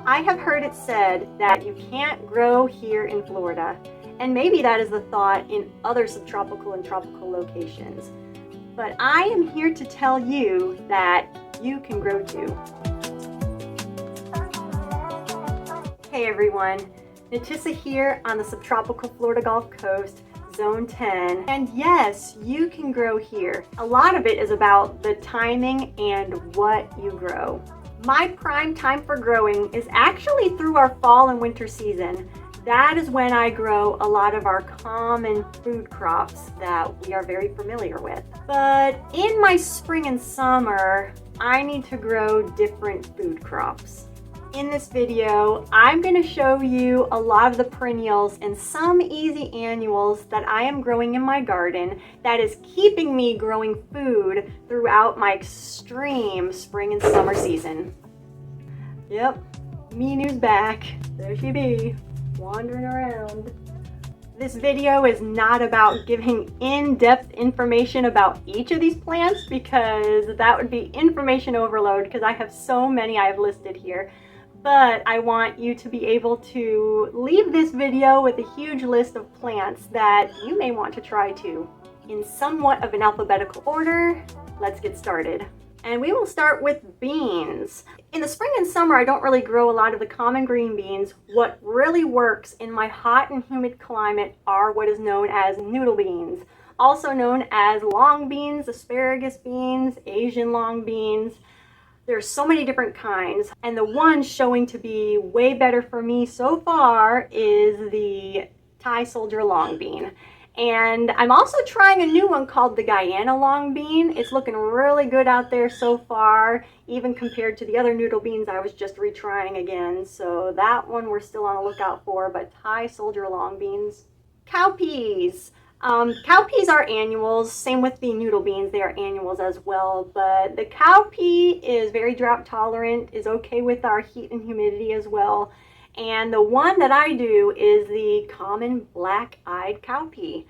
I have heard it said that you can't grow here in Florida, and maybe that is the thought in other subtropical and tropical locations. But I am here to tell you that you can grow too. Hey everyone, Natissa here on the Subtropical Florida Gulf Coast, Zone 10. And yes, you can grow here. A lot of it is about the timing and what you grow. My prime time for growing is actually through our fall and winter season. That is when I grow a lot of our common food crops that we are very familiar with. But in my spring and summer, I need to grow different food crops. In this video, I'm going to show you a lot of the perennials and some easy annuals that I am growing in my garden that is keeping me growing food throughout my extreme spring and summer season. Yep, Minu's back. There she be, wandering around. This video is not about giving in-depth information about each of these plants because that would be information overload because I have so many I have listed here. But I want you to be able to leave this video with a huge list of plants that you may want to try too. In somewhat of an alphabetical order, let's get started. And we will start with beans. In the spring and summer, I don't really grow a lot of the common green beans. What really works in my hot and humid climate are what is known as noodle beans, also known as long beans, asparagus beans, Asian long beans. There's so many different kinds, and the one showing to be way better for me so far is the Thai soldier long bean. And I'm also trying a new one called the Guyana long bean. It's looking really good out there so far, even compared to the other noodle beans I was just retrying again. So that one we're still on the lookout for, but Thai soldier long beans. Cowpeas. Cowpeas are annuals, same with the noodle beans, they are annuals as well, but the cowpea is very drought tolerant, is okay with our heat and humidity as well, and the one that I do is the common black-eyed cowpea.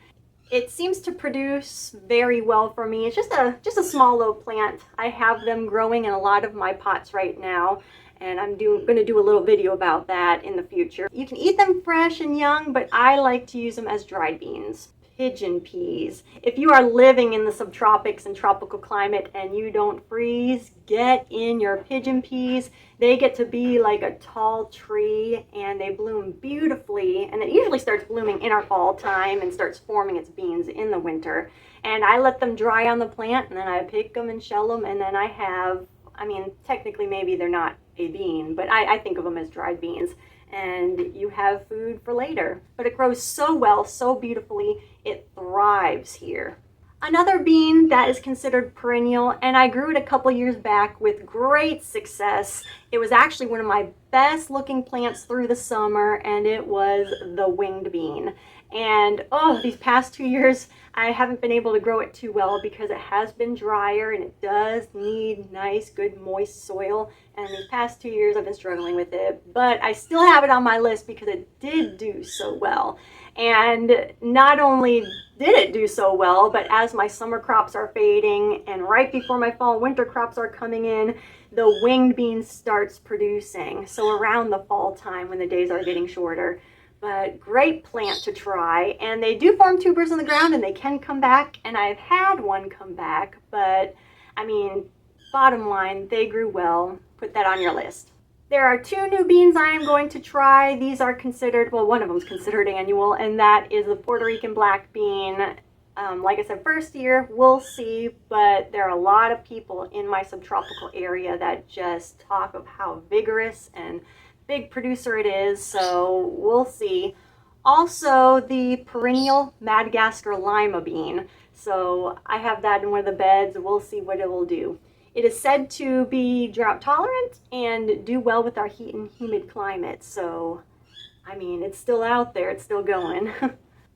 It seems to produce very well for me. It's just a small little plant. I have them growing in a lot of my pots right now, and I'm going to do a little video about that in the future. You can eat them fresh and young, but I like to use them as dried beans. Pigeon peas. If you are living in the subtropics and tropical climate and you don't freeze, get in your pigeon peas. They get to be like a tall tree and they bloom beautifully, and it usually starts blooming in our fall time and starts forming its beans in the winter. And I let them dry on the plant and then I pick them and shell them, and then I have, technically maybe they're not a bean, but I think of them as dried beans. And you have food for later. But it grows so well, so beautifully, it thrives here. Another bean that is considered perennial, and I grew it a couple years back with great success. It was actually one of my best looking plants through the summer, and it was the winged bean. And these past 2 years, I haven't been able to grow it too well because it has been drier and it does need nice, good, moist soil. And these past 2 years, I've been struggling with it, but I still have it on my list because it did do so well. And not only did it do so well, but as my summer crops are fading and right before my fall and winter crops are coming in, the winged bean starts producing. So around the fall time when the days are getting shorter. But great plant to try, and they do form tubers in the ground and they can come back, and I've had one come back, but bottom line, they grew well. Put that on your list. There are two new beans I am going to try. These are considered, well, one of them is considered annual, and that is the Puerto Rican black bean. Like I said, first year, we'll see, but there are a lot of people in my subtropical area that just talk of how vigorous and big producer it is, so we'll see. Also, the perennial Madagascar lima bean. So I have that in one of the beds. We'll see what it will do. It is said to be drought tolerant and do well with our heat and humid climate. So, it's still out there. It's still going.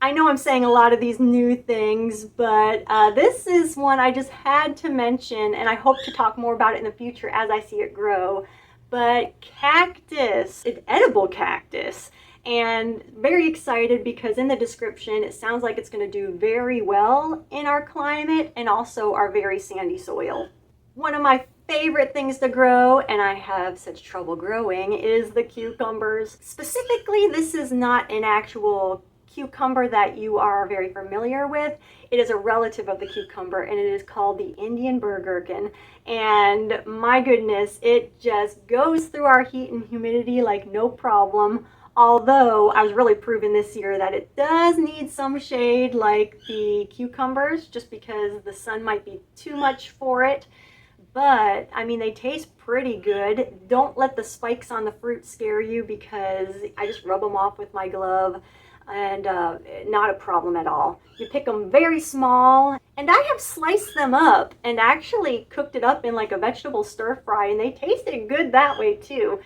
I know I'm saying a lot of these new things, but this is one I just had to mention, and I hope to talk more about it in the future as I see it grow. But cactus, it's edible cactus, and very excited because in the description it sounds like it's going to do very well in our climate and also our very sandy soil. One of my favorite things to grow, and I have such trouble growing, is the cucumbers. Specifically, this is not an actual cucumber that you are very familiar with. It is a relative of the cucumber, and it is called the Indian burr-gherkin. And my goodness, it just goes through our heat and humidity like no problem. Although I was really proving this year that it does need some shade like the cucumbers, just because the sun might be too much for it. But I mean, they taste pretty good. Don't let the spikes on the fruit scare you, because I just rub them off with my glove, and not a problem at all. You pick them very small, and I have sliced them up and actually cooked it up in like a vegetable stir fry, and they tasted good that way too.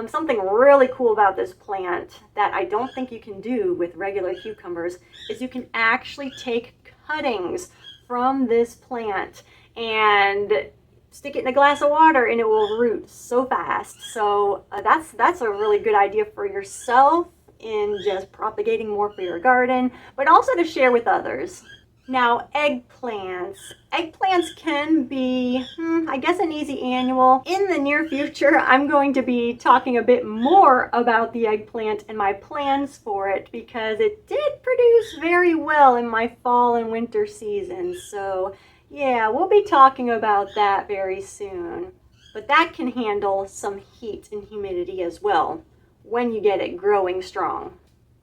Something really cool about this plant that I don't think you can do with regular cucumbers is you can actually take cuttings from this plant and stick it in a glass of water, and it will root so fast. So that's a really good idea for yourself in just propagating more for your garden, but also to share with others. Now, eggplants. Eggplants can be, I guess, an easy annual. In the near future, I'm going to be talking a bit more about the eggplant and my plans for it, because it did produce very well in my fall and winter seasons. So yeah, we'll be talking about that very soon. But that can handle some heat and humidity as well when you get it growing strong.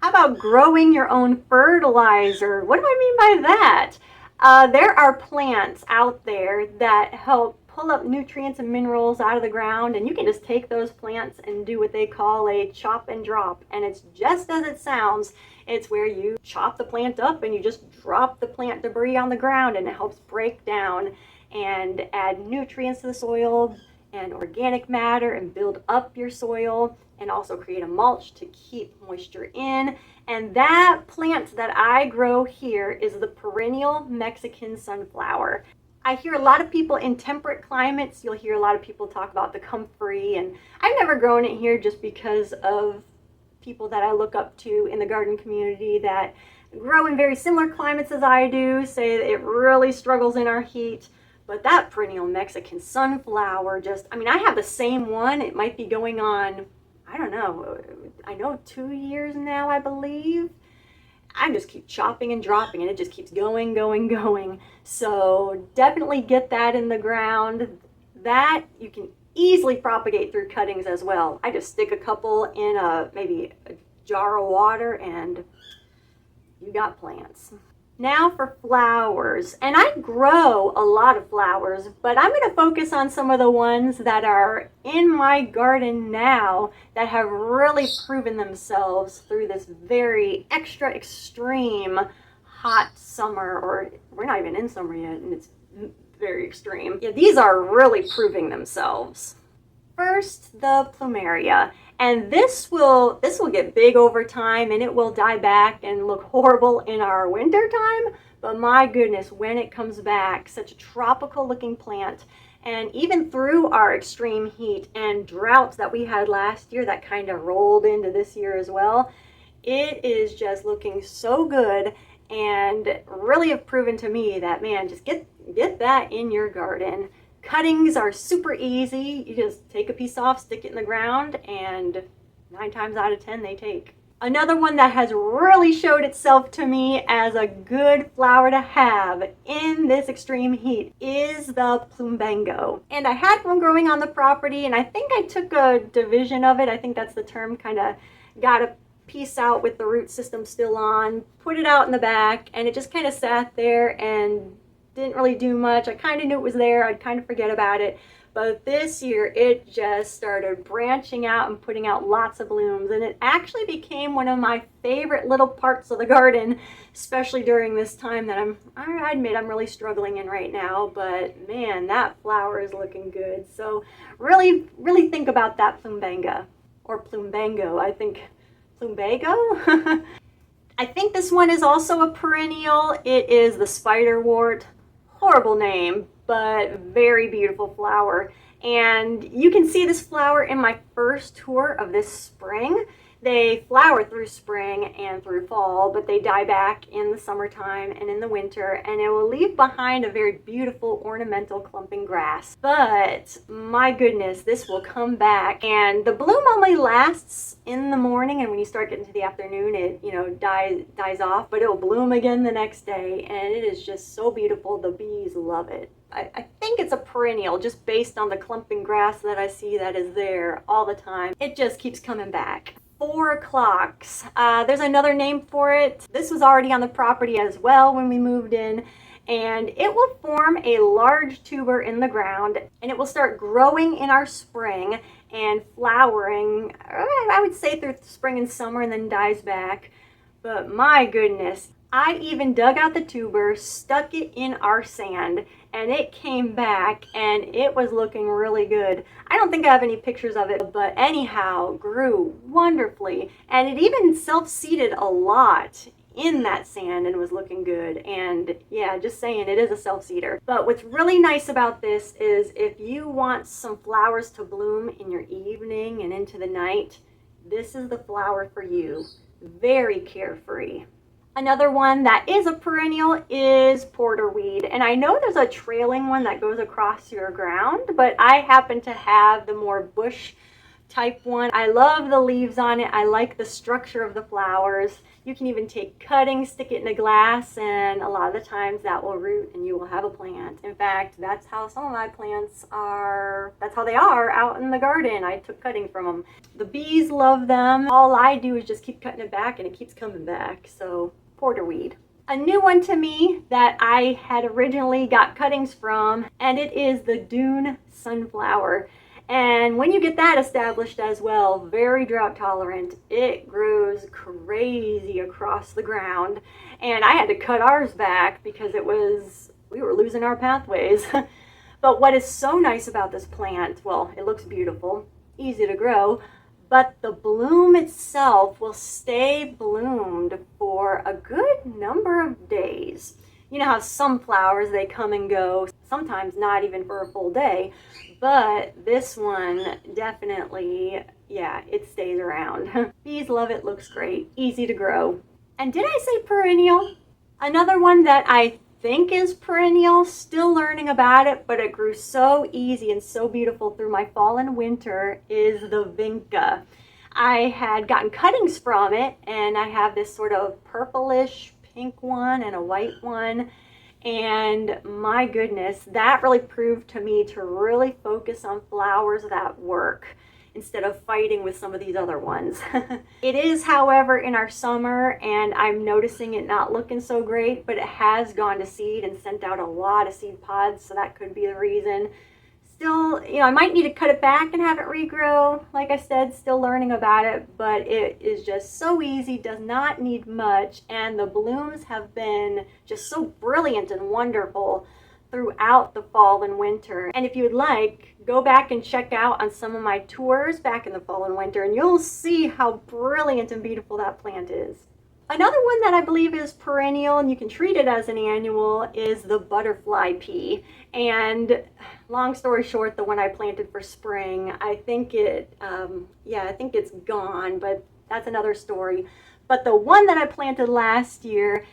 How about growing your own fertilizer? What do I mean by that? There are plants out there that help pull up nutrients and minerals out of the ground, and you can just take those plants and do what they call a chop and drop. And it's just as it sounds. It's where you chop the plant up and you just drop the plant debris on the ground, and it helps break down and add nutrients to the soil and organic matter and build up your soil, and also create a mulch to keep moisture in. And that plant that I grow here is the perennial Mexican sunflower. I hear a lot of people in temperate climates, you'll hear a lot of people talk about the comfrey, and I've never grown it here just because of people that I look up to in the garden community that grow in very similar climates as I do, say that it really struggles in our heat. But that perennial Mexican sunflower just, I mean, I have the same one. It might be going on, I don't know, I know 2 years now, I believe. I just keep chopping and dropping, and it just keeps going, going, going. So definitely get that in the ground. That you can easily propagate through cuttings as well. I just stick a couple in maybe a jar of water, and you got plants. Now for flowers, and I grow a lot of flowers, but I'm going to focus on some of the ones that are in my garden now that have really proven themselves through this very extra extreme hot summer, or we're not even in summer yet, and it's very extreme. Yeah, these are really proving themselves. First, the plumeria. And this will get big over time, and it will die back and look horrible in our winter time. But my goodness, when it comes back, such a tropical looking plant. And even through our extreme heat and droughts that we had last year that kind of rolled into this year as well, it is just looking so good, and really have proven to me that, man, just get that in your garden. Cuttings are super easy. You just take a piece off, stick it in the ground, and 9 times out of 10 they take. Another one that has really showed itself to me as a good flower to have in this extreme heat is the plumbago. And I had one growing on the property, and I think I took a division of it. I think that's the term, kind of got a piece out with the root system still on, put it out in the back, and it just kind of sat there and didn't really do much. I kind of knew it was there. I'd kind of forget about it. But this year, it just started branching out and putting out lots of blooms. And it actually became one of my favorite little parts of the garden, especially during this time that I admit I'm really struggling in right now. But man, that flower is looking good. So really, really think about that plumbanga, or plumbango. I think plumbago? I think this one is also a perennial. It is the spiderwort. Horrible name, but very beautiful flower. And you can see this flower in my first tour of this spring. They flower through spring and through fall, but they die back in the summertime and in the winter, and it will leave behind a very beautiful ornamental clumping grass. But my goodness, this will come back, and the bloom only lasts in the morning, and when you start getting to the afternoon, it dies off, but it will bloom again the next day, and it is just so beautiful. The bees love it. I think it's a perennial just based on the clumping grass that I see that is there all the time. It just keeps coming back. 4 o'clocks. There's another name for it. This was already on the property as well when we moved in, and it will form a large tuber in the ground, and it will start growing in our spring and flowering, I would say, through spring and summer, and then dies back. But my goodness, I even dug out the tuber, stuck it in our sand, and it came back, and it was looking really good. I don't think I have any pictures of it, but anyhow, grew wonderfully, and it even self-seeded a lot in that sand and was looking good. And yeah, just saying, it is a self-seeder. But what's really nice about this is if you want some flowers to bloom in your evening and into the night, this is the flower for you. Very carefree. Another one that is a perennial is porterweed, and I know there's a trailing one that goes across your ground, but I happen to have the more bush type one. I love the leaves on it. I like the structure of the flowers. You can even take cuttings, stick it in a glass, and a lot of the times that will root and you will have a plant. In fact, that's how some of my plants are, that's how they are out in the garden. I took cutting from them. The bees love them. All I do is just keep cutting it back and it keeps coming back. So porterweed. A new one to me that I had originally got cuttings from, and it is the Dune sunflower. And when you get that established as well, very drought tolerant, it grows crazy across the ground. And I had to cut ours back because we were losing our pathways. But what is so nice about this plant, well, it looks beautiful, easy to grow, but the bloom itself will stay bloomed for a good number of days. You know how some flowers, they come and go, sometimes not even for a full day, but this one definitely, yeah, it stays around. Bees love it, looks great, easy to grow. And did I say perennial? Another one that I think is perennial, still learning about it, but it grew so easy and so beautiful through my fall and winter, is the vinca. I had gotten cuttings from it, and I have this sort of purplish pink one and a white one, and my goodness, that really proved to me to really focus on flowers that work instead of fighting with some of these other ones. It is, however, in our summer, and I'm noticing it not looking so great, but it has gone to seed and sent out a lot of seed pods, so that could be the reason. Still, I might need to cut it back and have it regrow. Like I said, still learning about it, but it is just so easy, does not need much, and the blooms have been just so brilliant and wonderful throughout the fall and winter. And if you would like, go back and check out on some of my tours back in the fall and winter, and you'll see how brilliant and beautiful that plant is. Another one that I believe is perennial, and you can treat it as an annual, is the butterfly pea. And long story short, the one I planted for spring, I think I think it's gone, but that's another story. But the one that I planted last year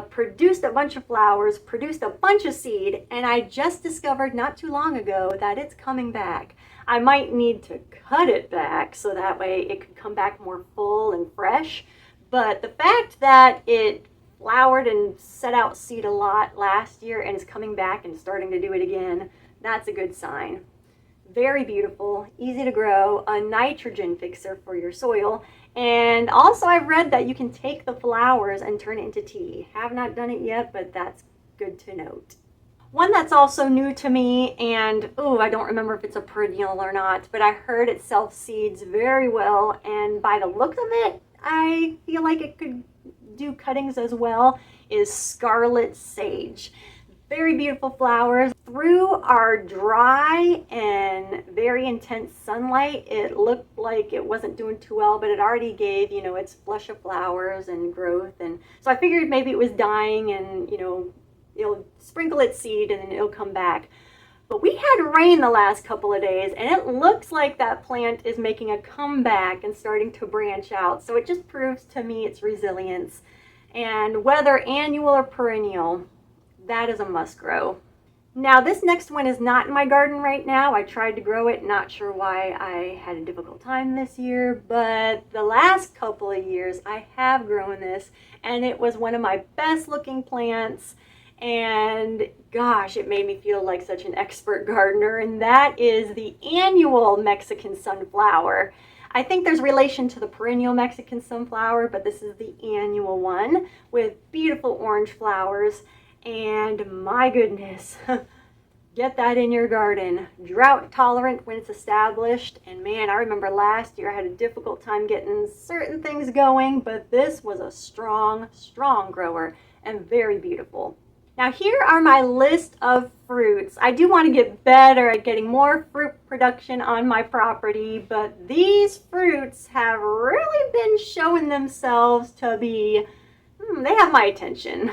produced a bunch of flowers, produced a bunch of seed, and I just discovered not too long ago that it's coming back. I might need to cut it back so that way it could come back more full and fresh. But the fact that it flowered and set out seed a lot last year and is coming back and starting to do it again, that's a good sign. Very beautiful, easy to grow, a nitrogen fixer for your soil. And also I've read that you can take the flowers and turn it into tea. Have not done it yet, but that's good to note. One that's also new to me, and I don't remember if it's a perennial or not, but I heard it self-seeds very well, and by the look of it, I feel like it could do cuttings as well, is scarlet sage. Very beautiful flowers. Through our dry and very intense sunlight, it looked like it wasn't doing too well, but it already gave, its flush of flowers and growth. And so I figured maybe it was dying, and, it'll sprinkle its seed and then it'll come back. But we had rain the last couple of days, and it looks like that plant is making a comeback and starting to branch out. So it just proves to me its resilience. And whether annual or perennial, that is a must grow. Now this next one is not in my garden right now. I tried to grow it, not sure why I had a difficult time this year, but the last couple of years I have grown this, and it was one of my best looking plants, and gosh, it made me feel like such an expert gardener, and that is the annual Mexican sunflower. I think there's relation to the perennial Mexican sunflower, but this is the annual one with beautiful orange flowers. And my goodness, get that in your garden. Drought tolerant when it's established. And man, I remember last year I had a difficult time getting certain things going, but this was a strong, strong grower and very beautiful. Now here are my list of fruits. I do want to get better at getting more fruit production on my property, but these fruits have really been showing themselves to be, they have my attention.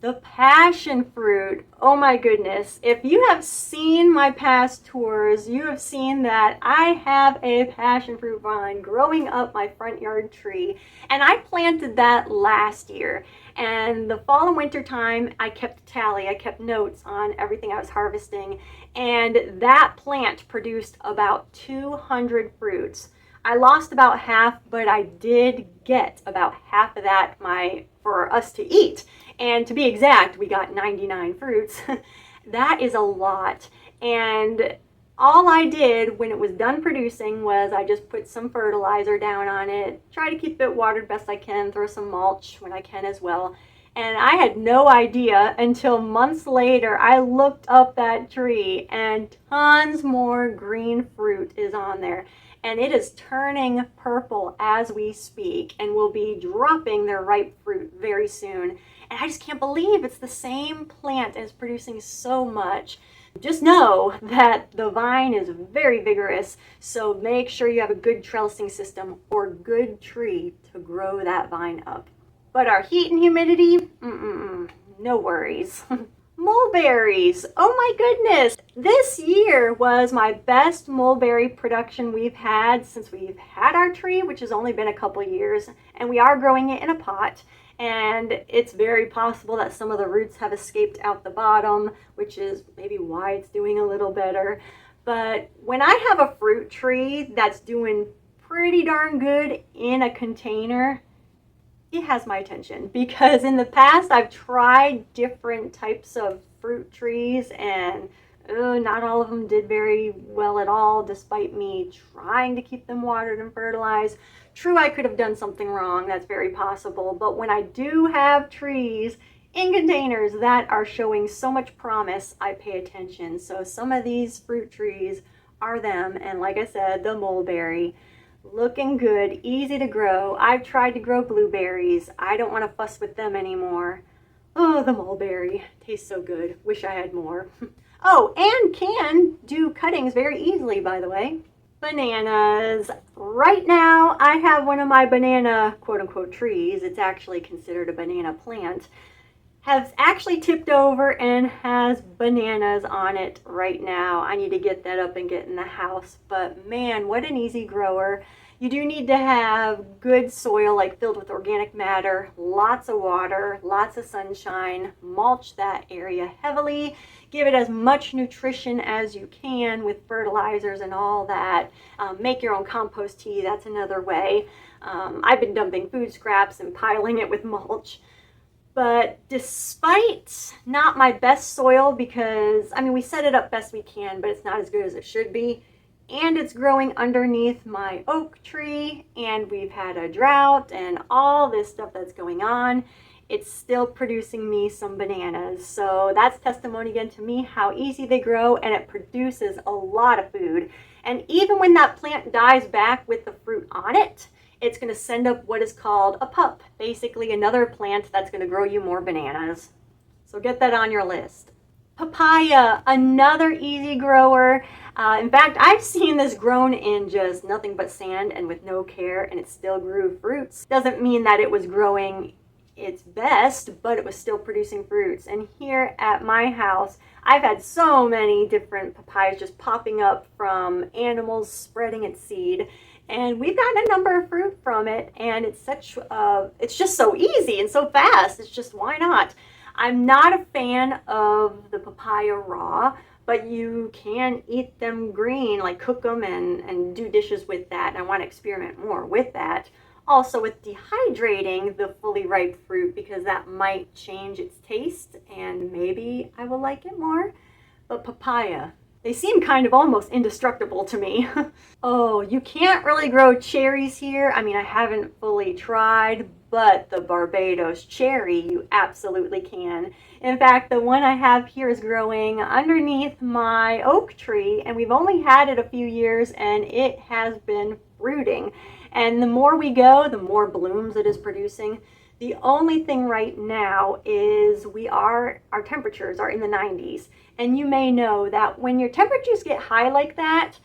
The passion fruit, oh my goodness. If you have seen my past tours, you have seen that I have a passion fruit vine growing up my front yard tree. And I planted that last year. And the fall and winter time, I kept tally, I kept notes on everything I was harvesting. And that plant produced about 200 fruits. I lost about half, but I did get about half of that for us to eat. And to be exact, we got 99 fruits. That is a lot. And all I did when it was done producing was I just put some fertilizer down on it, try to keep it watered best I can, throw some mulch when I can as well. And I had no idea until months later I looked up that tree and tons more green fruit is on there. And it is turning purple as we speak and will be dropping their ripe fruit very soon. And I just can't believe it's the same plant and it's producing so much. Just know that the vine is very vigorous, so make sure you have a good trellising system or good tree to grow that vine up. But our heat and humidity, no worries. Mulberries, oh my goodness. This year was my best mulberry production we've had since we've had our tree, which has only been a couple years, and we are growing it in a pot. And it's very possible that some of the roots have escaped out the bottom, which is maybe why it's doing a little better. But when I have a fruit tree that's doing pretty darn good in a container, it has my attention, because in the past I've tried different types of fruit trees and not all of them did very well at all, despite me trying to keep them watered and fertilized. True, I could have done something wrong, that's very possible, but when I do have trees in containers that are showing so much promise, I pay attention. So some of these fruit trees are them, and like I said, the mulberry. Looking good, easy to grow. I've tried to grow blueberries. I don't want to fuss with them anymore. Oh, the mulberry tastes so good. Wish I had more. Oh, and can do cuttings very easily, by the way. Bananas. Right now, I have one of my banana quote-unquote trees. It's actually considered a banana plant. Has actually tipped over and has bananas on it right now. I need to get that up and get in the house, but man, what an easy grower. You do need to have good soil, like filled with organic matter, lots of water, lots of sunshine, mulch that area heavily, give it as much nutrition as you can with fertilizers and all that. Make your own compost tea, that's another way. I've been dumping food scraps and piling it with mulch. But despite not my best soil, because, I mean, we set it up best we can, but it's not as good as it should be. And it's growing underneath my oak tree, and we've had a drought and all this stuff that's going on. It's still producing me some bananas. So that's testimony again to me how easy they grow, and it produces a lot of food. And even when that plant dies back with the fruit on it, it's going to send up what is called a pup, basically another plant that's going to grow you more bananas. So get that on your list. Papaya, another easy grower. In fact, I've seen this grown in just nothing but sand and with no care, and it still grew fruits. Doesn't mean that it was growing its best, but it was still producing fruits. And here at my house, I've had so many different papayas just popping up from animals spreading its seed. And we've gotten a number of fruit from it, and it's just so easy and so fast. It's just, why not? I'm not a fan of the papaya raw, but you can eat them green, like cook them and do dishes with that. And I want to experiment more with that. Also with dehydrating the fully ripe fruit, because that might change its taste and maybe I will like it more. But papaya, they seem kind of almost indestructible to me. Oh, you can't really grow cherries here. I mean, I haven't fully tried, but the Barbados cherry, you absolutely can. In fact, the one I have here is growing underneath my oak tree, and we've only had it a few years, and it has been fruiting. And the more we go, the more blooms it is producing. The only thing right now is our temperatures are in the 90s. And you may know that when your temperatures get high like that,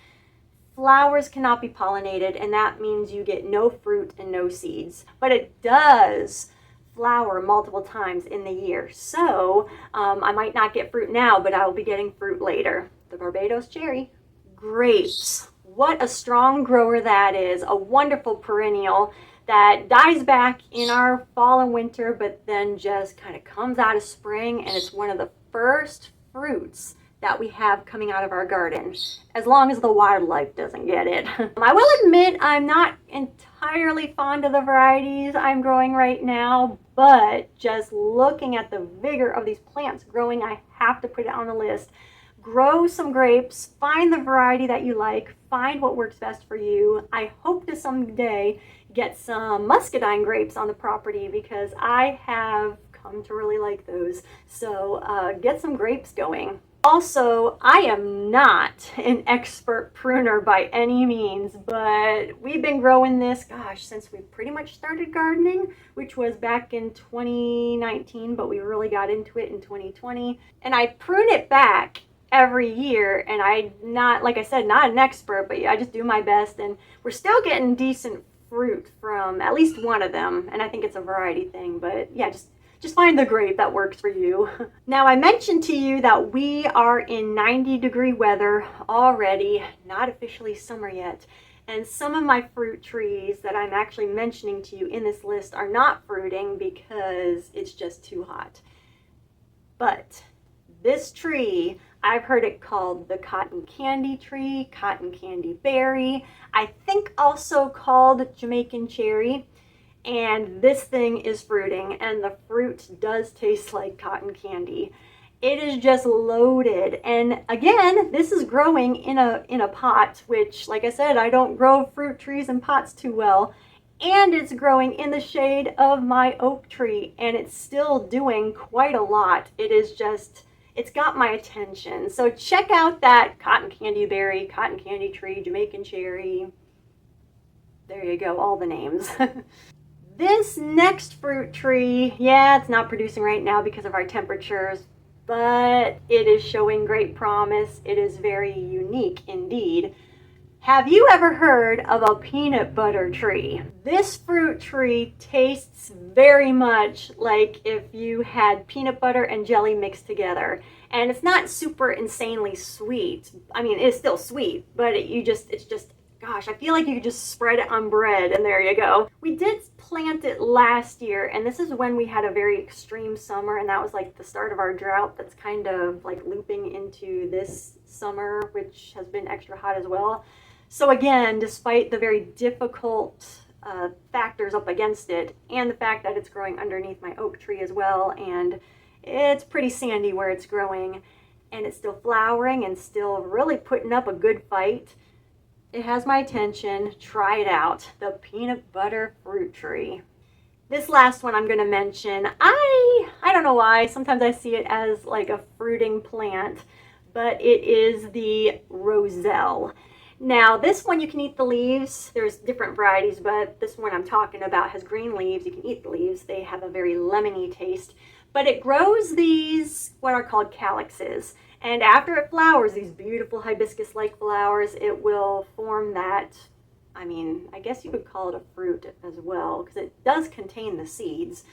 flowers cannot be pollinated, and that means you get no fruit and no seeds. But it does flower multiple times in the year. So I might not get fruit now, but I will be getting fruit later. The Barbados cherry. Grapes. What a strong grower that is. A wonderful perennial that dies back in our fall and winter, but then just kind of comes out of spring, and it's one of the first fruits that we have coming out of our garden, as long as the wildlife doesn't get it. I will admit I'm not entirely fond of the varieties I'm growing right now, but just looking at the vigor of these plants growing, I have to put it on the list. Grow some grapes, find the variety that you like, find what works best for you. I hope to someday get some muscadine grapes on the property, because I have come to really like those. So get some grapes going. Also, I am not an expert pruner by any means, but we've been growing this, since we pretty much started gardening, which was back in 2019, but we really got into it in 2020. And I prune it back every year, and I'm not, like I said, not an expert, but I just do my best, and we're still getting decent fruit from at least one of them, and I think it's a variety thing. But yeah, just find the grape that works for you. Now, I mentioned to you that we are in 90-degree weather already, not officially summer yet, and some of my fruit trees that I'm actually mentioning to you in this list are not fruiting because it's just too hot. But this tree, I've heard it called the cotton candy tree, cotton candy berry, I think also called Jamaican cherry. And this thing is fruiting, and the fruit does taste like cotton candy. It is just loaded. And again, this is growing in a pot, which, like I said, I don't grow fruit trees in pots too well. And it's growing in the shade of my oak tree, and it's still doing quite a lot. It's got my attention. So check out that cotton candy berry, cotton candy tree, Jamaican cherry. There you go, all the names. This next fruit tree, yeah, it's not producing right now because of our temperatures, but it is showing great promise. It is very unique indeed. Have you ever heard of a peanut butter tree? This fruit tree tastes very much like if you had peanut butter and jelly mixed together. And it's not super insanely sweet. I mean, it's still sweet, but gosh, I feel like you could just spread it on bread and there you go. We did plant it last year, and this is when we had a very extreme summer, and that was like the start of our drought that's kind of like looping into this summer, which has been extra hot as well. So again, despite the very difficult factors up against it, and the fact that it's growing underneath my oak tree as well, and it's pretty sandy where it's growing, and it's still flowering and still really putting up a good fight, it has my attention. Try it out, the peanut butter fruit tree. This last one I'm going to mention, I don't know why, sometimes I see it as like a fruiting plant, but it is the roselle. Now, this one you can eat the leaves. There's different varieties, but this one I'm talking about has green leaves. You can eat the leaves. They have a very lemony taste. But it grows these, what are called calyxes. And after it flowers, these beautiful hibiscus-like flowers, it will form that, I guess you could call it a fruit as well, because it does contain the seeds.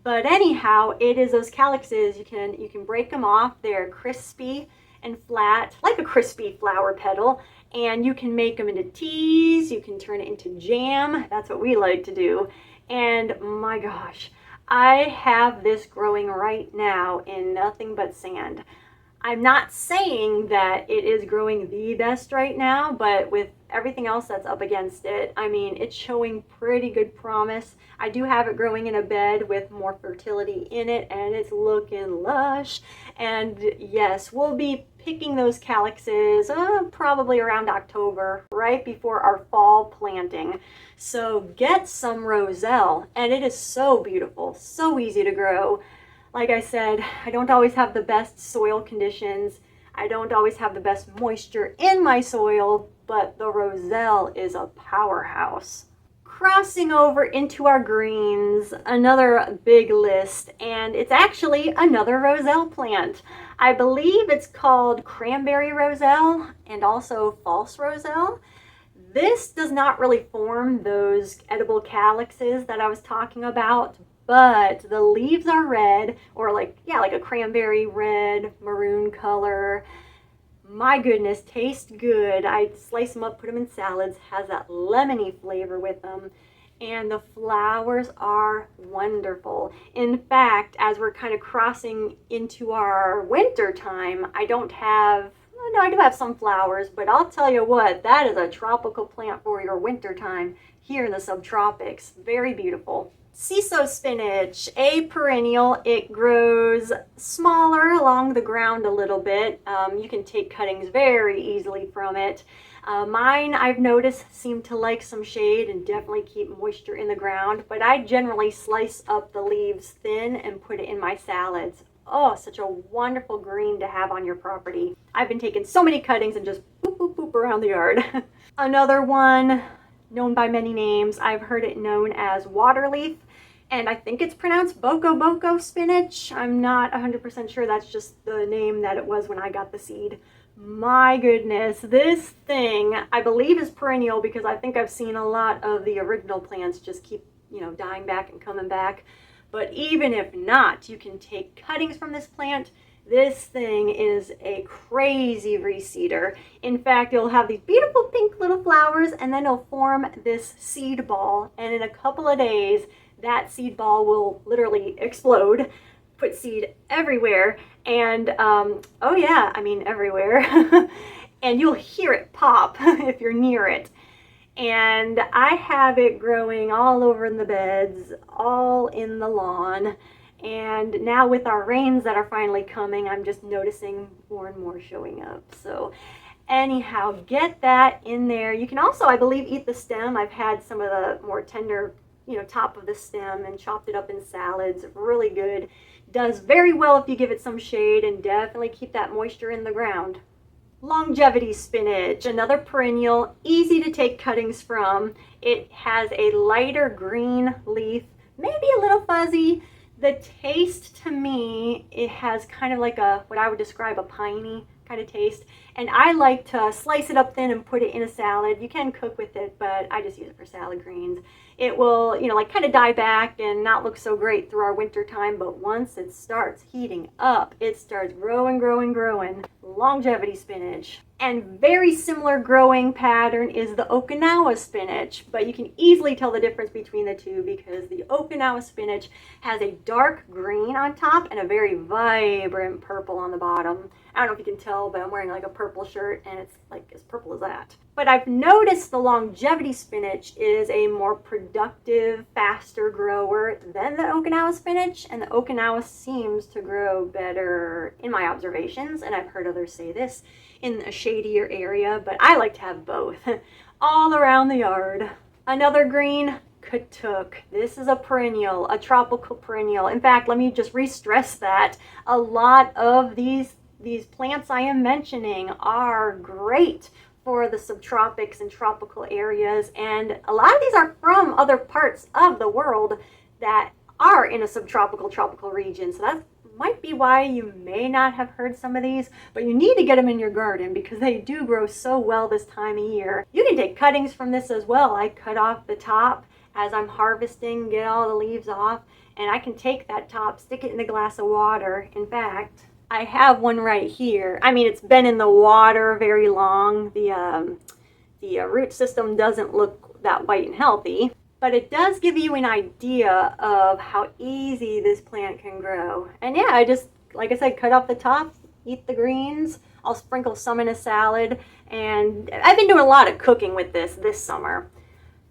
But anyhow, it is those calyxes, you can break them off. They're crispy and flat, like a crispy flower petal, and you can make them into teas, you can turn it into jam. That's what we like to do. And my gosh, I have this growing right now in nothing but sand. I'm not saying that it is growing the best right now, but with everything else that's up against it, I mean, it's showing pretty good promise. I do have it growing in a bed with more fertility in it, and it's looking lush. And yes, we'll be picking those calyxes probably around October, right before our fall planting. So get some roselle, and it is so beautiful, so easy to grow. Like I said, I don't always have the best soil conditions. I don't always have the best moisture in my soil, but the roselle is a powerhouse. Crossing over into our greens, another big list, and it's actually another roselle plant. I believe it's called cranberry roselle and also false roselle. This does not really form those edible calyxes that I was talking about, but the leaves are red, or like a cranberry red, maroon color. My goodness, taste good. I slice them up, put them in salads, has that lemony flavor with them. And the flowers are wonderful. In fact, as we're kind of crossing into our winter time, I do have some flowers, but I'll tell you what, that is a tropical plant for your winter time here in the subtropics. Very beautiful. Ciso spinach, a perennial. It grows smaller along the ground a little bit. You can take cuttings very easily from it. Mine, I've noticed, seem to like some shade and definitely keep moisture in the ground, but I generally slice up the leaves thin and put it in my salads. Oh, such a wonderful green to have on your property. I've been taking so many cuttings and just boop, boop, boop around the yard. Another one, known by many names. I've heard it known as waterleaf, and I think it's pronounced boko boko spinach. I'm not 100% sure. That's just the name that it was when I got the seed. My goodness, this thing, I believe, is perennial because I think I've seen a lot of the original plants just keep, dying back and coming back. But even if not, you can take cuttings from this plant. This thing is a crazy reseeder. In fact, it'll have these beautiful pink little flowers, and then it'll form this seed ball. And in a couple of days, that seed ball will literally explode, put seed everywhere. And oh yeah, I mean everywhere. And you'll hear it pop if you're near it. And I have it growing all over in the beds, all in the lawn. And now with our rains that are finally coming, I'm just noticing more and more showing up. So anyhow, get that in there. You can also, I believe, eat the stem. I've had some of the more tender, top of the stem and chopped it up in salads. Really good. Does very well if you give it some shade, and definitely keep that moisture in the ground. Longevity spinach, another perennial, easy to take cuttings from. It has a lighter green leaf, maybe a little fuzzy. The taste, to me, it has kind of like what I would describe a piney kind of taste. And I like to slice it up thin and put it in a salad. You can cook with it, but I just use it for salad greens. It will, kind of die back and not look so great through our winter time, but once it starts heating up, it starts growing, growing, growing. Longevity spinach. And very similar growing pattern is the Okinawa spinach, but you can easily tell the difference between the two because the Okinawa spinach has a dark green on top and a very vibrant purple on the bottom. I don't know if you can tell, but I'm wearing like a purple shirt and it's like as purple as that. But I've noticed the longevity spinach is a more productive, faster grower than the Okinawa spinach, and the Okinawa seems to grow better in my observations, and I've heard others say this, in a shadier area, but I like to have both all around the yard. Another green, Katuk. This is a perennial, a tropical perennial. In fact, let me just re-stress that. A lot of these plants I am mentioning are great for the subtropics and tropical areas, and a lot of these are from other parts of the world that are in a subtropical tropical region, so that's might be why you may not have heard some of these, but you need to get them in your garden because they do grow so well this time of year. You can take cuttings from this as well. I cut off the top as I'm harvesting, get all the leaves off, and I can take that top, stick it in a glass of water. In fact, I have one right here. I mean, it's been in the water very long. The root system doesn't look that white and healthy, but it does give you an idea of how easy this plant can grow. And yeah, I just, like I said, cut off the top, eat the greens. I'll sprinkle some in a salad, and I've been doing a lot of cooking with this summer.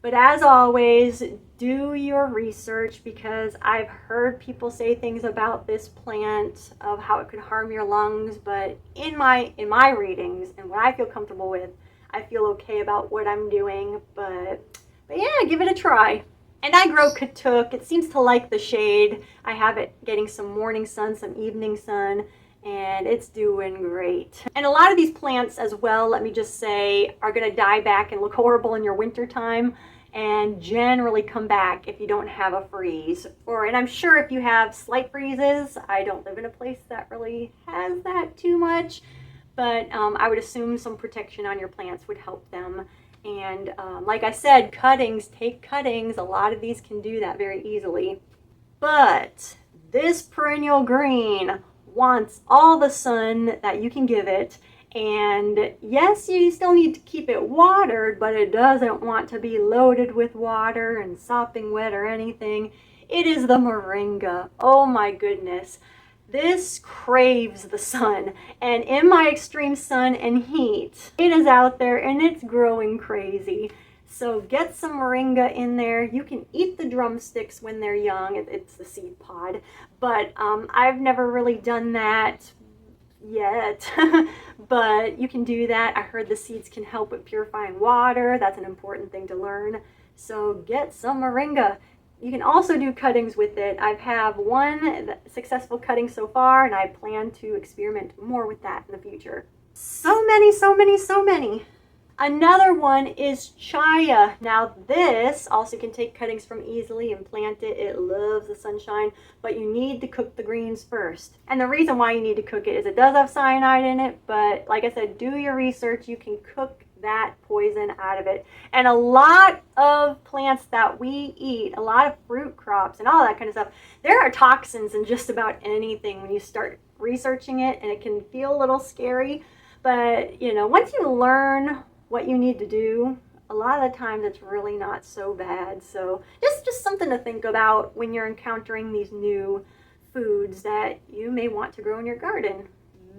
But as always, do your research, because I've heard people say things about this plant of how it could harm your lungs, but in my readings and what I feel comfortable with, I feel okay about what I'm doing. But yeah, give it a try. And I grow Katuk. It seems to like the shade. I have it getting some morning sun, some evening sun, and it's doing great. And a lot of these plants as well, let me just say, are going to die back and look horrible in your winter time, and generally come back if you don't have a freeze. And I'm sure if you have slight freezes, I don't live in a place that really has that too much, but I would assume some protection on your plants would help them. And like I said, cuttings, take cuttings. A lot of these can do that very easily. But this perennial green wants all the sun that you can give it. And yes, you still need to keep it watered, but it doesn't want to be loaded with water and sopping wet or anything. It is the moringa. Oh my goodness. This craves the sun, and in my extreme sun and heat, it is out there and it's growing crazy. So get some moringa in there. You can eat the drumsticks when they're young. It's the seed pod, but I've never really done that yet. But you can do that. I heard the seeds can help with purifying water. That's an important thing to learn. So get some moringa. You can also do cuttings with it. I have one successful cutting so far, and I plan to experiment more with that in the future. So many. Another one is chaya. Now this also can take cuttings from easily and plant it. It loves the sunshine, but you need to cook the greens first. And the reason why you need to cook it is it does have cyanide in it, but like I said, do your research. You can cook that poison out of it. And a lot of plants that we eat, a lot of fruit crops and all that kind of stuff, there are toxins in just about anything when you start researching it, and it can feel a little scary. But you know, once you learn what you need to do, a lot of the times it's really not so bad. So just something to think about when you're encountering these new foods that you may want to grow in your garden.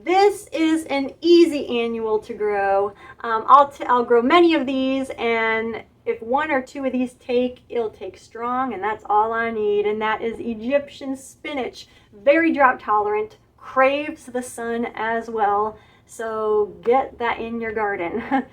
This is an easy annual to grow. I'll grow many of these, and if one or two of these it'll take strong, and that's all I need. And that is Egyptian spinach. Very drought tolerant, craves the sun as well. So get that in your garden.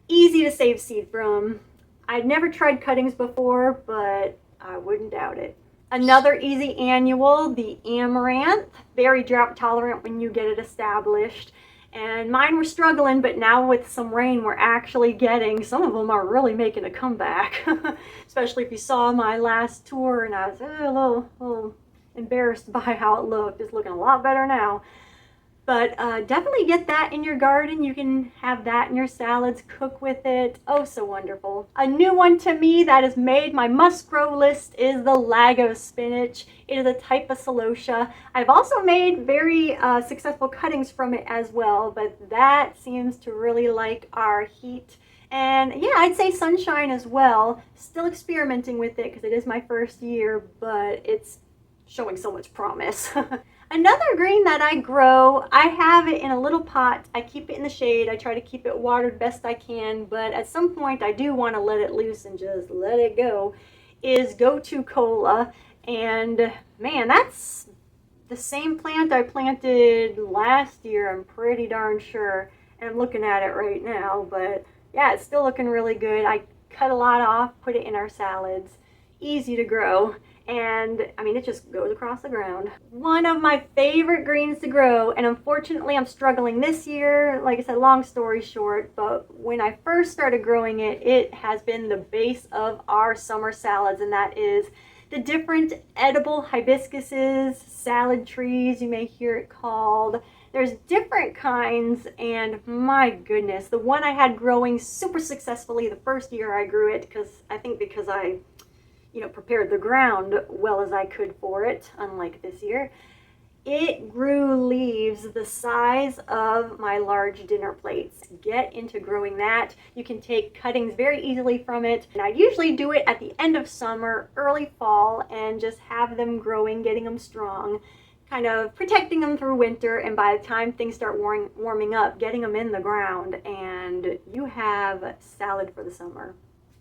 Easy to save seed from. I'd never tried cuttings before, but I wouldn't doubt it. Another easy annual, the amaranth. Very drought tolerant when you get it established. And mine were struggling, but now with some rain we're actually getting, some of them are really making a comeback. Especially if you saw my last tour, and I was a little embarrassed by how it looked. It's looking a lot better now. But definitely get that in your garden. You can have that in your salads, cook with it. Oh, so wonderful. A new one to me that has made my must-grow list is the Lagos spinach. It is a type of celosia. I've also made very successful cuttings from it as well, but that seems to really like our heat. And yeah, I'd say sunshine as well. Still experimenting with it because it is my first year, but it's showing so much promise. Another green that I grow, I have it in a little pot. I keep it in the shade. I try to keep it watered best I can, but at some point I do want to let it loose and just let it go, is Go-To Cola. And man, that's the same plant I planted last year, I'm pretty darn sure. And I'm looking at it right now, but yeah, it's still looking really good. I cut a lot off, put it in our salads. Easy to grow. And I mean, it just goes across the ground. One of my favorite greens to grow, and unfortunately I'm struggling this year. Like I said, long story short, but when I first started growing it, it has been the base of our summer salads, and that is the different edible hibiscuses, salad trees, you may hear it called. There's different kinds, and my goodness, the one I had growing super successfully the first year I grew it, because I prepared the ground well as I could for it, unlike this year. It grew leaves the size of my large dinner plates. Get into growing that. You can take cuttings very easily from it. And I usually do it at the end of summer, early fall, and just have them growing, getting them strong, kind of protecting them through winter. And by the time things start warming up, getting them in the ground, and you have salad for the summer.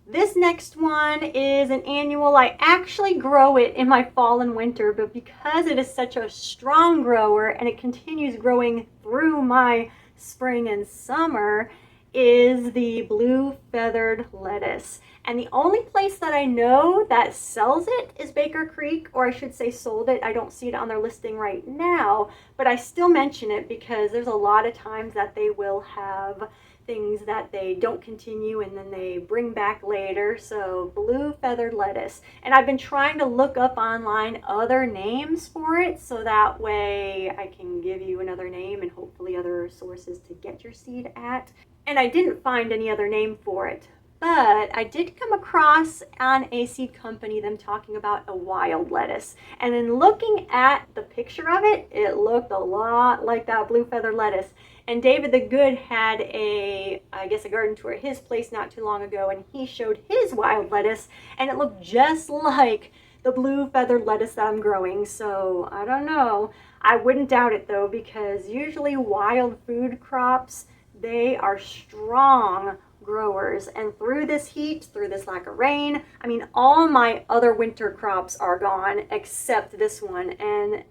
This next one is an annual. I actually grow it in my fall and winter, but because it is such a strong grower and it continues growing through my spring and summer, is the blue feathered lettuce. And the only place that I know that sells it is Baker Creek, or I should say sold it. I don't see it on their listing right now, but I still mention it because there's a lot of times that they will have things that they don't continue and then they bring back later. So blue feathered lettuce. And I've been trying to look up online other names for it, so that way I can give you another name and hopefully other sources to get your seed at. And I didn't find any other name for it, but I did come across on a seed company them talking about a wild lettuce. And in looking at the picture of it, it looked a lot like that blue feather lettuce. And David the Good had a garden tour at his place not too long ago, and he showed his wild lettuce, and it looked just like the blue feathered lettuce that I'm growing. So I don't know. I wouldn't doubt it though, because usually wild food crops, they are strong growers, and through this heat, through this lack of rain, I mean, all my other winter crops are gone except this one, and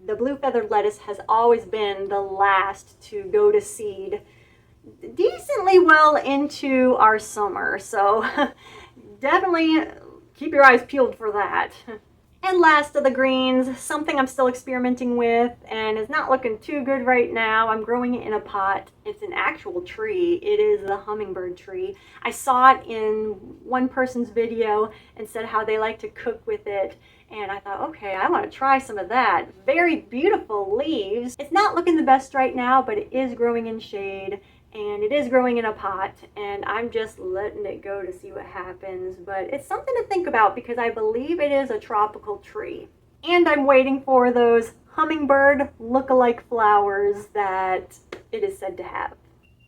the blue feathered lettuce has always been the last to go to seed decently well into our summer. So definitely keep your eyes peeled for that. And last of the greens, something I'm still experimenting with and is not looking too good right now. I'm growing it in a pot. It's an actual tree. It is the hummingbird tree. I saw it in one person's video and said how they like to cook with it. And I thought, okay, I want to try some of that. Very beautiful leaves. It's not looking the best right now, but it is growing in shade. And it is growing in a pot, and I'm just letting it go to see what happens. But it's something to think about because I believe it is a tropical tree. And I'm waiting for those hummingbird look-alike flowers that it is said to have.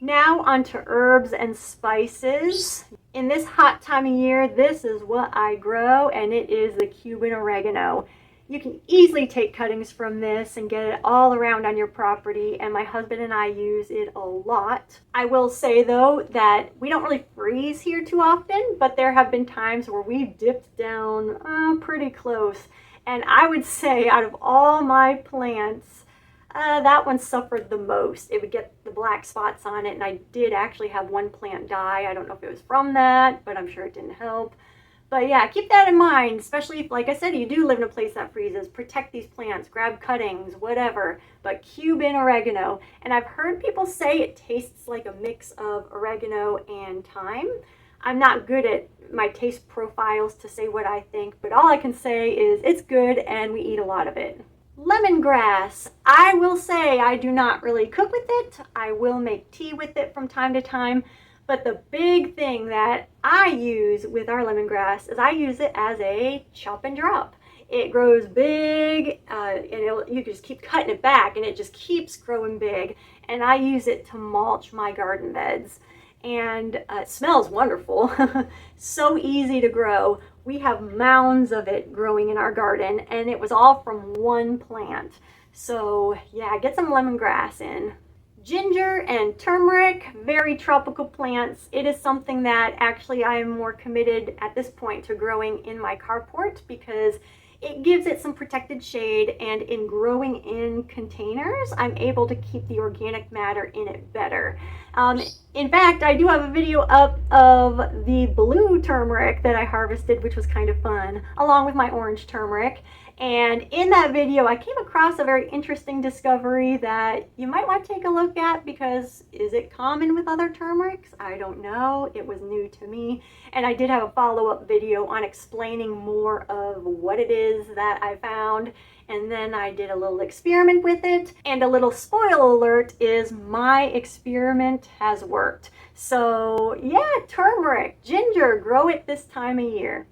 Now onto herbs and spices. In this hot time of year, this is what I grow, and it is the Cuban oregano. You can easily take cuttings from this and get it all around on your property, and my husband and I use it a lot. I will say though that we don't really freeze here too often, but there have been times where we've dipped down pretty close. And I would say out of all my plants, that one suffered the most. It would get the black spots on it, and I did actually have one plant die. I don't know if it was from that, but I'm sure it didn't help. But yeah, keep that in mind, especially if, like I said, you do live in a place that freezes. Protect these plants, grab cuttings, whatever. But Cuban oregano. And I've heard people say it tastes like a mix of oregano and thyme. I'm not good at my taste profiles to say what I think, but all I can say is it's good and we eat a lot of it. Lemongrass. I will say I do not really cook with it. I will make tea with it from time to time. But the big thing that I use with our lemongrass is I use it as a chop and drop. It grows big, and you just keep cutting it back, and it just keeps growing big. And I use it to mulch my garden beds. And it smells wonderful. So easy to grow. We have mounds of it growing in our garden, and it was all from one plant. So yeah, get some lemongrass in. Ginger and turmeric, very tropical plants. It is something that actually I am more committed at this point to growing in my carport because it gives it some protected shade, and in growing in containers, I'm able to keep the organic matter in it better. In fact, I do have a video up of the blue turmeric that I harvested, which was kind of fun, along with my orange turmeric. And in that video, I came across a very interesting discovery that you might want to take a look at, because is it common with other turmerics? I don't know. It was new to me. And I did have a follow-up video on explaining more of what it is that I found. And then I did a little experiment with it. And a little spoiler alert is my experiment has worked. So yeah, turmeric, ginger, grow it this time of year.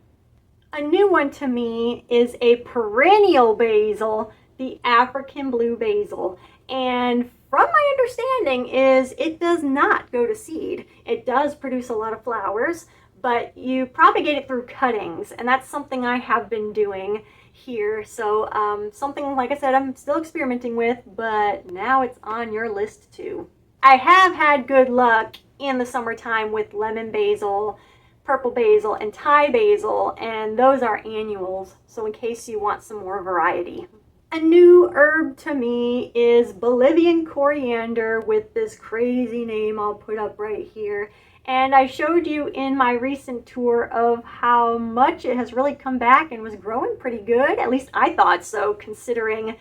A new one to me is a perennial basil, the African blue basil. And from my understanding is it does not go to seed. It does produce a lot of flowers, but you propagate it through cuttings. And that's something I have been doing here. So something, like I said, I'm still experimenting with, but now it's on your list too. I have had good luck in the summertime with lemon basil, purple basil, and Thai basil, and those are annuals, so in case you want some more variety. A new herb to me is Bolivian coriander, with this crazy name I'll put up right here. And I showed you in my recent tour of how much it has really come back and was growing pretty good. At least I thought so, considering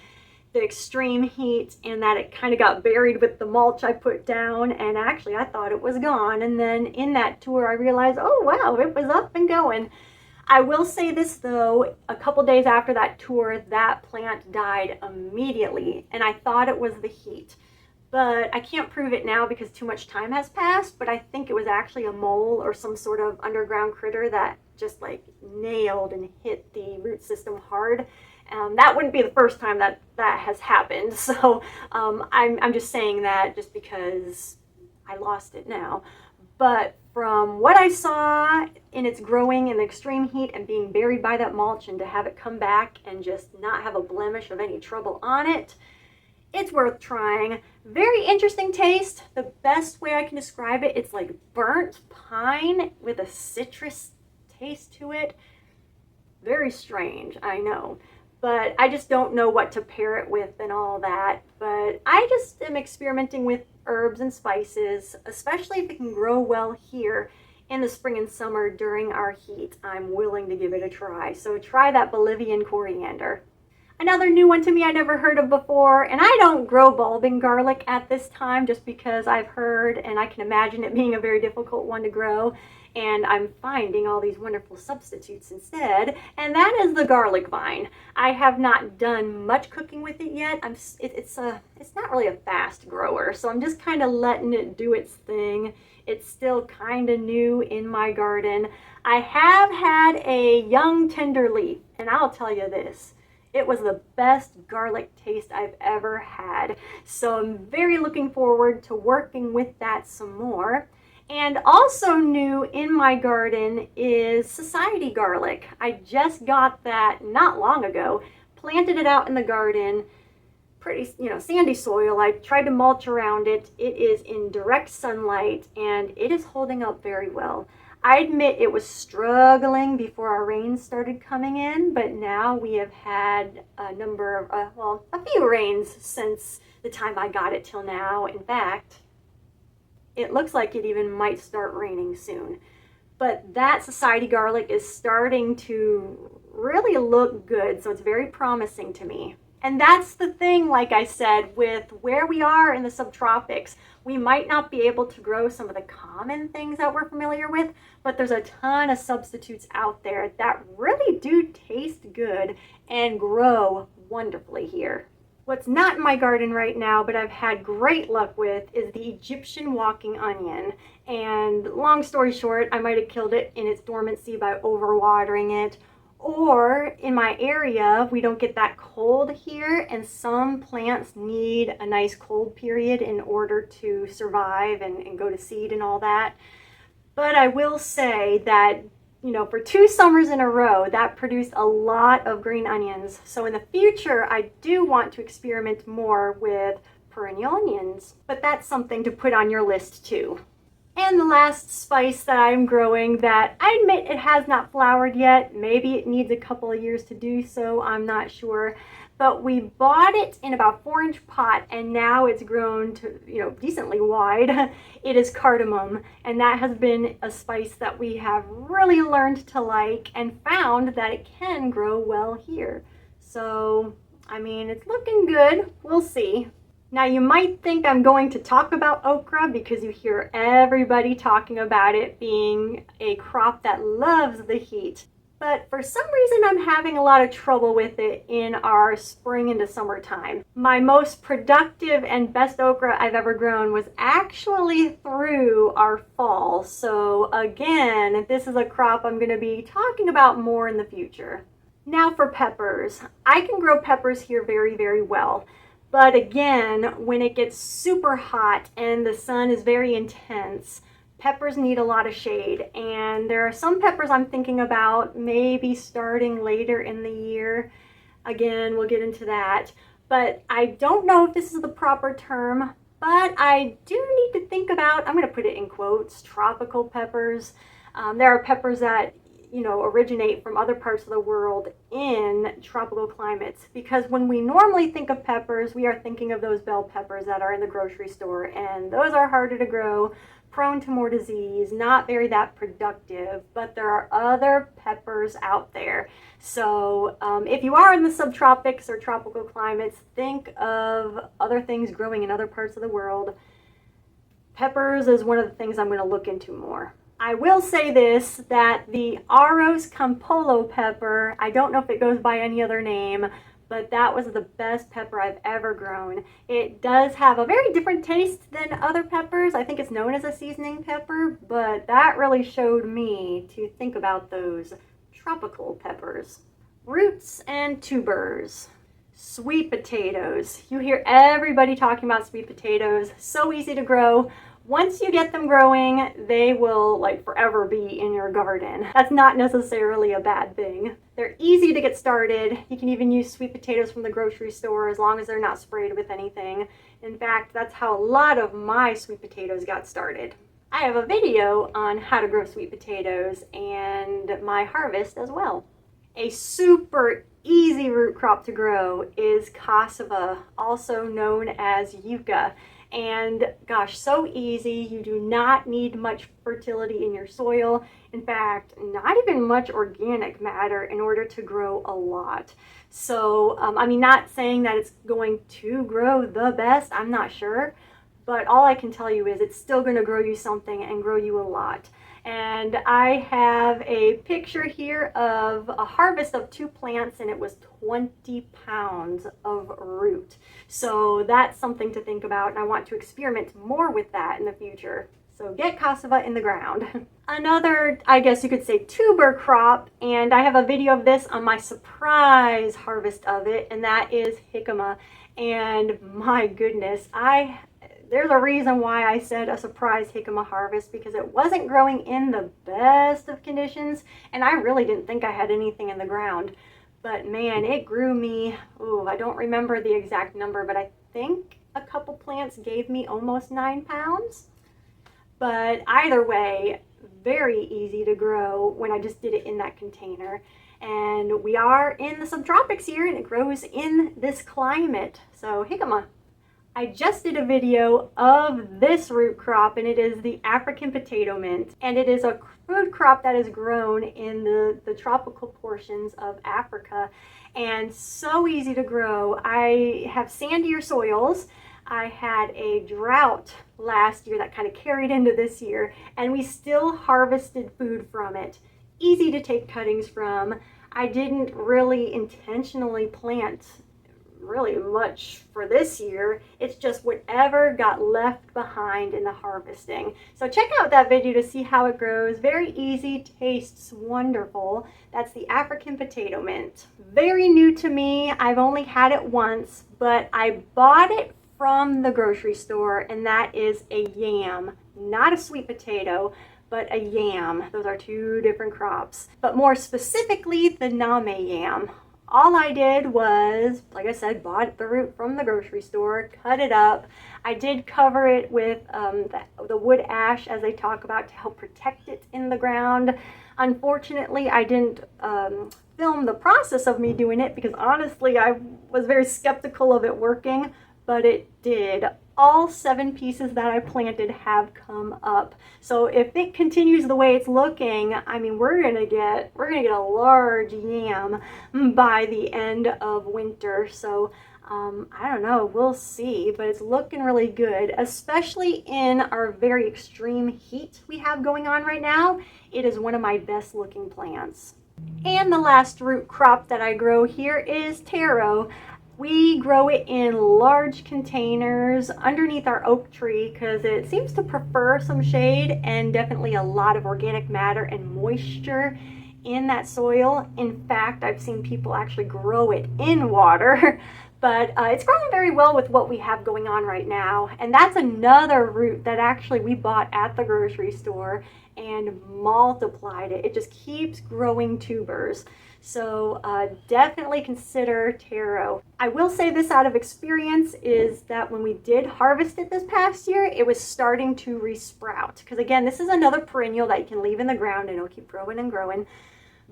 the extreme heat and that it kind of got buried with the mulch I put down, and actually I thought it was gone. And then in that tour I realized, oh wow, it was up and going. I will say this though, a couple days after that tour, that plant died immediately, and I thought it was the heat. But I can't prove it now because too much time has passed, but I think it was actually a mole or some sort of underground critter that just like nailed and hit the root system hard. That wouldn't be the first time that has happened. So I'm just saying that just because I lost it now. But from what I saw in its growing in the extreme heat and being buried by that mulch, and to have it come back and just not have a blemish of any trouble on it, it's worth trying. Very interesting taste. The best way I can describe it, it's like burnt pine with a citrus taste to it. Very strange, I know. But I just don't know what to pair it with and all that. But I just am experimenting with herbs and spices, especially if it can grow well here in the spring and summer during our heat. I'm willing to give it a try. So try that Bolivian coriander. Another new one to me I never heard of before, and I don't grow bulbing garlic at this time just because I've heard and I can imagine it being a very difficult one to grow, and I'm finding all these wonderful substitutes instead, and that is the garlic vine. I have not done much cooking with it yet. It's not really a fast grower, so I'm just kind of letting it do its thing. It's still kind of new in my garden. I have had a young tender leaf, and I'll tell you this, it was the best garlic taste I've ever had. So I'm very looking forward to working with that some more. And also new in my garden is society garlic. I just got that not long ago, planted it out in the garden, pretty, sandy soil. I tried to mulch around it. It is in direct sunlight and it is holding up very well. I admit it was struggling before our rains started coming in, but now we have had a number of, a few rains since the time I got it till now. In fact, it looks like it even might start raining soon. But that society garlic is starting to really look good, so it's very promising to me. And that's the thing, like I said, with where we are in the subtropics, we might not be able to grow some of the common things that we're familiar with, but there's a ton of substitutes out there that really do taste good and grow wonderfully here. What's not in my garden right now, but I've had great luck with, is the Egyptian walking onion. And long story short, I might have killed it in its dormancy by overwatering it. Or in my area, we don't get that cold here, and some plants need a nice cold period in order to survive and go to seed and all that. But I will say that, for 2 summers in a row, that produced a lot of green onions. So in the future, I do want to experiment more with perennial onions, but that's something to put on your list too. And the last spice that I'm growing that I admit it has not flowered yet, maybe it needs a couple of years to do so, I'm not sure. But we bought it in about 4-inch pot and now it's grown to, decently wide. It is cardamom, and that has been a spice that we have really learned to like and found that it can grow well here. So, I mean, it's looking good. We'll see. Now you might think I'm going to talk about okra because you hear everybody talking about it being a crop that loves the heat. But for some reason I'm having a lot of trouble with it in our spring into summertime. My most productive and best okra I've ever grown was actually through our fall. So again, this is a crop I'm going to be talking about more in the future. Now for peppers. I can grow peppers here very, very well. But again, when it gets super hot and the sun is very intense, peppers need a lot of shade. And there are some peppers I'm thinking about maybe starting later in the year. Again, we'll get into that. But I don't know if this is the proper term, but I do need to think about, I'm going to put it in quotes, tropical peppers. There are peppers that originate from other parts of the world in tropical climates, because when we normally think of peppers, we are thinking of those bell peppers that are in the grocery store, and those are harder to grow, prone to more disease, not very that productive, but there are other peppers out there. So if you are in the subtropics or tropical climates, think of other things growing in other parts of the world. Peppers is one of the things I'm going to look into more. I will say this, that the Arroz Campolo pepper, I don't know if it goes by any other name, but that was the best pepper I've ever grown. It does have a very different taste than other peppers. I think it's known as a seasoning pepper, but that really showed me to think about those tropical peppers. Roots and tubers. Sweet potatoes. You hear everybody talking about sweet potatoes. So easy to grow. Once you get them growing, they will forever be in your garden. That's not necessarily a bad thing. They're easy to get started. You can even use sweet potatoes from the grocery store as long as they're not sprayed with anything. In fact, that's how a lot of my sweet potatoes got started. I have a video on how to grow sweet potatoes and my harvest as well. A super easy root crop to grow is cassava, also known as yucca. And gosh, so easy. You do not need much fertility in your soil. In fact, not even much organic matter in order to grow a lot. So, not saying that it's going to grow the best, I'm not sure. But all I can tell you is it's still going to grow you something and grow you a lot. And I have a picture here of a harvest of 2 plants, and it was 20 pounds of root. So that's something to think about, and I want to experiment more with that in the future. So get cassava in the ground. Another, I guess you could say, tuber crop, and I have a video of this on my surprise harvest of it, and that is jicama. And my goodness, there's a reason why I said a surprise jicama harvest, because it wasn't growing in the best of conditions, and I really didn't think I had anything in the ground. But man, it grew me, I don't remember the exact number, but I think a couple plants gave me almost 9 pounds. But either way, very easy to grow when I just did it in that container. And we are in the subtropics here, and it grows in this climate. So jicama. I just did a video of this root crop, and it is the African potato mint, and it is a food crop that is grown in the tropical portions of Africa, and so easy to grow. I have sandier soils. I had a drought last year that kind of carried into this year, and we still harvested food from it. Easy to take cuttings from. I didn't really intentionally plant really much for this year. It's just whatever got left behind in the harvesting. So check out that video to see how it grows. Very easy, tastes wonderful. That's the African potato mint. Very new to me. I've only had it once, but I bought it from the grocery store, and that is a yam, not a sweet potato, but a yam. Those are 2 different crops, but more specifically the Name yam. All I did was, like I said, bought the root from the grocery store, cut it up. I did cover it with the wood ash, as they talk about, to help protect it in the ground. Unfortunately, I didn't film the process of me doing it because honestly, I was very skeptical of it working, but it did. All 7 pieces that I planted have come up. So if it continues the way it's looking, I mean, we're gonna get a large yam by the end of winter. So I don't know, we'll see, but it's looking really good, especially in our very extreme heat we have going on right now. It is one of my best looking plants. And the last root crop that I grow here is taro. We grow it in large containers underneath our oak tree because it seems to prefer some shade and definitely a lot of organic matter and moisture in that soil. In fact, I've seen people actually grow it in water, but it's growing very well with what we have going on right now. And that's another root that actually we bought at the grocery store and multiplied it. It just keeps growing tubers. So definitely consider taro. I will say this out of experience is that when we did harvest it this past year, it was starting to resprout. Because again, this is another perennial that you can leave in the ground and it'll keep growing and growing.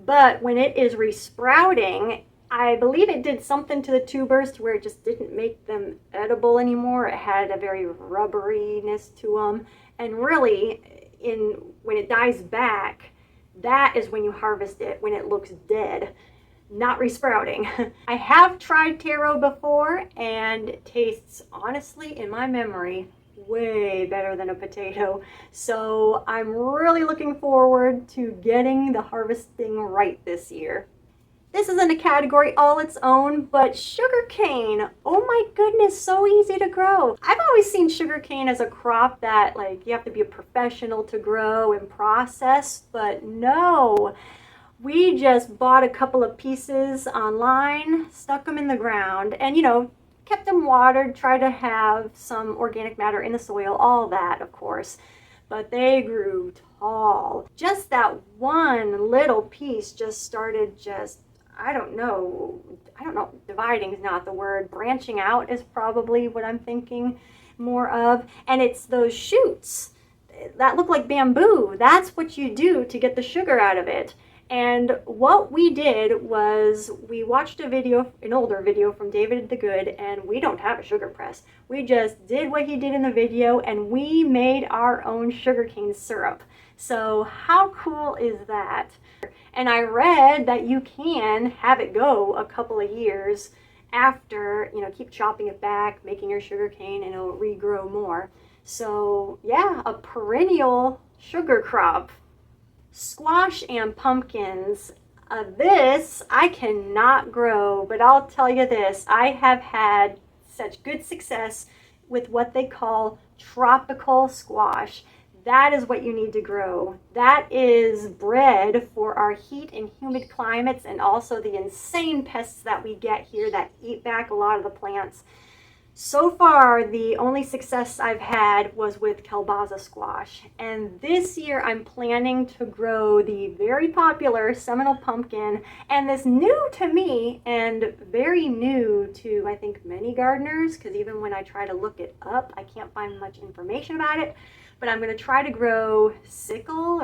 But when it is resprouting, I believe it did something to the tubers to where it just didn't make them edible anymore. It had a very rubberiness to them. And really, when it dies back, that is when you harvest it, when it looks dead, not resprouting. I have tried taro before and it tastes, honestly, in my memory, way better than a potato. So I'm really looking forward to getting the harvesting right this year. This isn't a category all its own, but sugarcane. Oh my goodness, so easy to grow. I've always seen sugarcane as a crop that like you have to be a professional to grow and process, but no. We just bought a couple of pieces online, stuck them in the ground, and kept them watered, tried to have some organic matter in the soil, all that, of course. But they grew tall. Just that one little piece just started I don't know, dividing is not the word, branching out is probably what I'm thinking more of. And it's those shoots that look like bamboo. That's what you do to get the sugar out of it. And what we did was we watched an older video from David the Good, and we don't have a sugar press. We just did what he did in the video and we made our own sugarcane syrup. So how cool is that? And I read that you can have it go a couple of years after, keep chopping it back, making your sugar cane, and it'll regrow more. So yeah, a perennial sugar crop. Squash and pumpkins. This I cannot grow, but I'll tell you this, I have had such good success with what they call tropical squash. That is what you need to grow. That is bred for our heat and humid climates and also the insane pests that we get here that eat back a lot of the plants. So far, the only success I've had was with kielbasa squash. And this year I'm planning to grow the very popular Seminole pumpkin, and this new to me and very new to I think many gardeners, because even when I try to look it up, I can't find much information about it. But I'm going to try to grow sickle,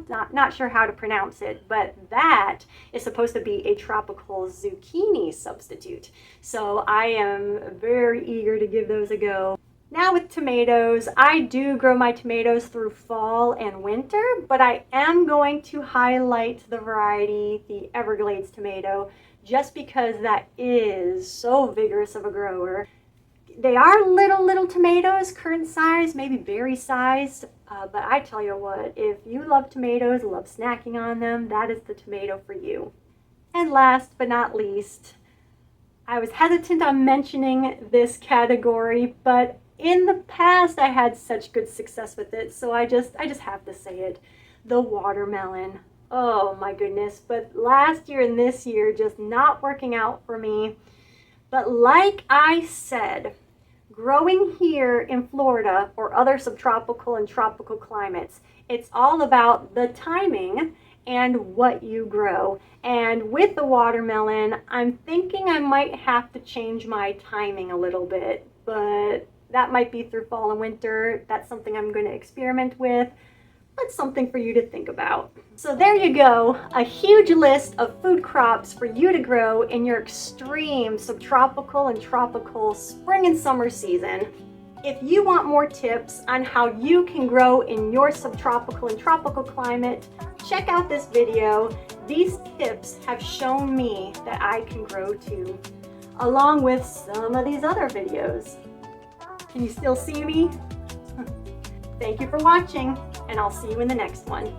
not sure how to pronounce it, but that is supposed to be a tropical zucchini substitute. So I am very eager to give those a go. Now with tomatoes, I do grow my tomatoes through fall and winter, but I am going to highlight the variety, the Everglades tomato, just because that is so vigorous of a grower. They are little tomatoes, currant size, maybe berry sized, but I tell you what, if you love tomatoes, love snacking on them, that is the tomato for you. And last but not least, I was hesitant on mentioning this category, but in the past I had such good success with it, so I just have to say it. The watermelon. Oh my goodness, but last year and this year just not working out for me. But like I said, growing here in Florida or other subtropical and tropical climates, it's all about the timing and what you grow. And with the watermelon, I'm thinking I might have to change my timing a little bit, but that might be through fall and winter. That's something I'm going to experiment with. That's something for you to think about. So there you go, a huge list of food crops for you to grow in your extreme subtropical and tropical spring and summer season. If you want more tips on how you can grow in your subtropical and tropical climate, check out this video. These tips have shown me that I can grow too, along with some of these other videos. Can you still see me? Thank you for watching, and I'll see you in the next one.